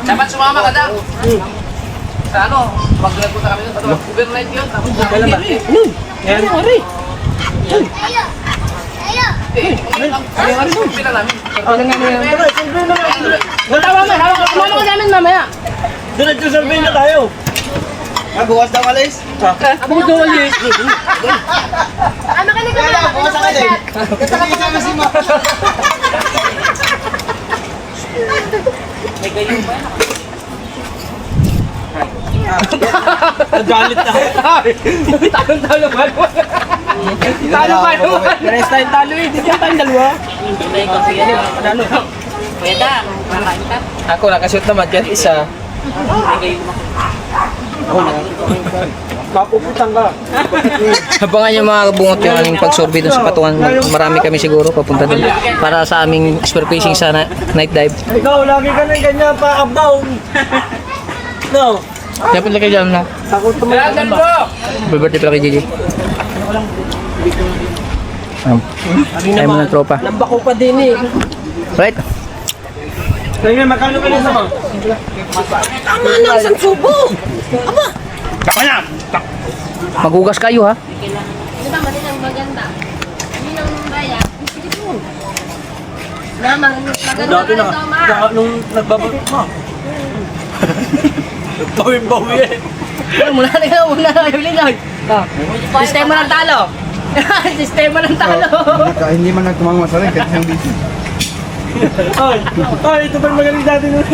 Dapat sumama ka daw. Sa ano, pag-vlog punta kami doon, sa overnight yun. Tapos kailan ba? Yan. Ayo. Ayo. Pila namin. Ano nga yan? Tama mo, hawak ka. Kumama ka sa amin mamaya. Nag-survey na tayo. Ah, bukas daw alis. Abong doon ulit. Ano ka na ka na? Bukas ang alis. Kasi isama si Ma. Nagalit na. Talo ba naman? Talo ba naman? Rest time talo eh. Hindi tayo dalawa. Ako nakashoot naman dyan isa. Kapuputang ka. Abangan yung mga bungot yung aming pag-survey dun sa Patuan. Marami kami siguro papunta dun. Para sa aming spearfishing sa night dive. Ikaw, lagi ka ng ganyan pa up down. No. Kaya pala kayo dyan na. Takot tumayo. Birthday pala kay Gigi. Ayaw mo ng tropa. Lambako pa din eh. Right? Kaya nga, magkano ka na sa mga? Tama na, isang subo. Maghugas kayo ha. Ito naman din ang maganda. Yun ang bayan. Naman, maganda Dati ka na, ito, ma. nung nagbabagot mo. Bawi-bawi eh. Mula na Evelyn. Sistema ng talo. Sistema ng talo. Hindi man nagtumama sa rin kasi ang busy. Ay, ito pa yung magaling dati nun.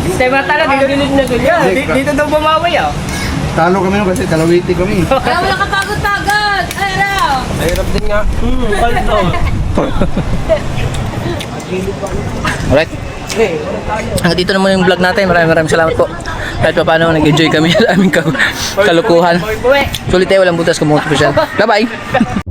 Sistema ng talo. Dito din na ganyan. Dito daw bumawi ah. Talo kami nun kasi talawiti kami. Kaya wala ka pagod-pagod. Ay, raw. Palit na. Alright. Hanggang dito naman yung vlog natin. Maraming salamat po. Kahit pa paano, nag-enjoy kami sa aming kalukuhan. Sulit tayo, walang butas, kumuha po siya. Bye-bye!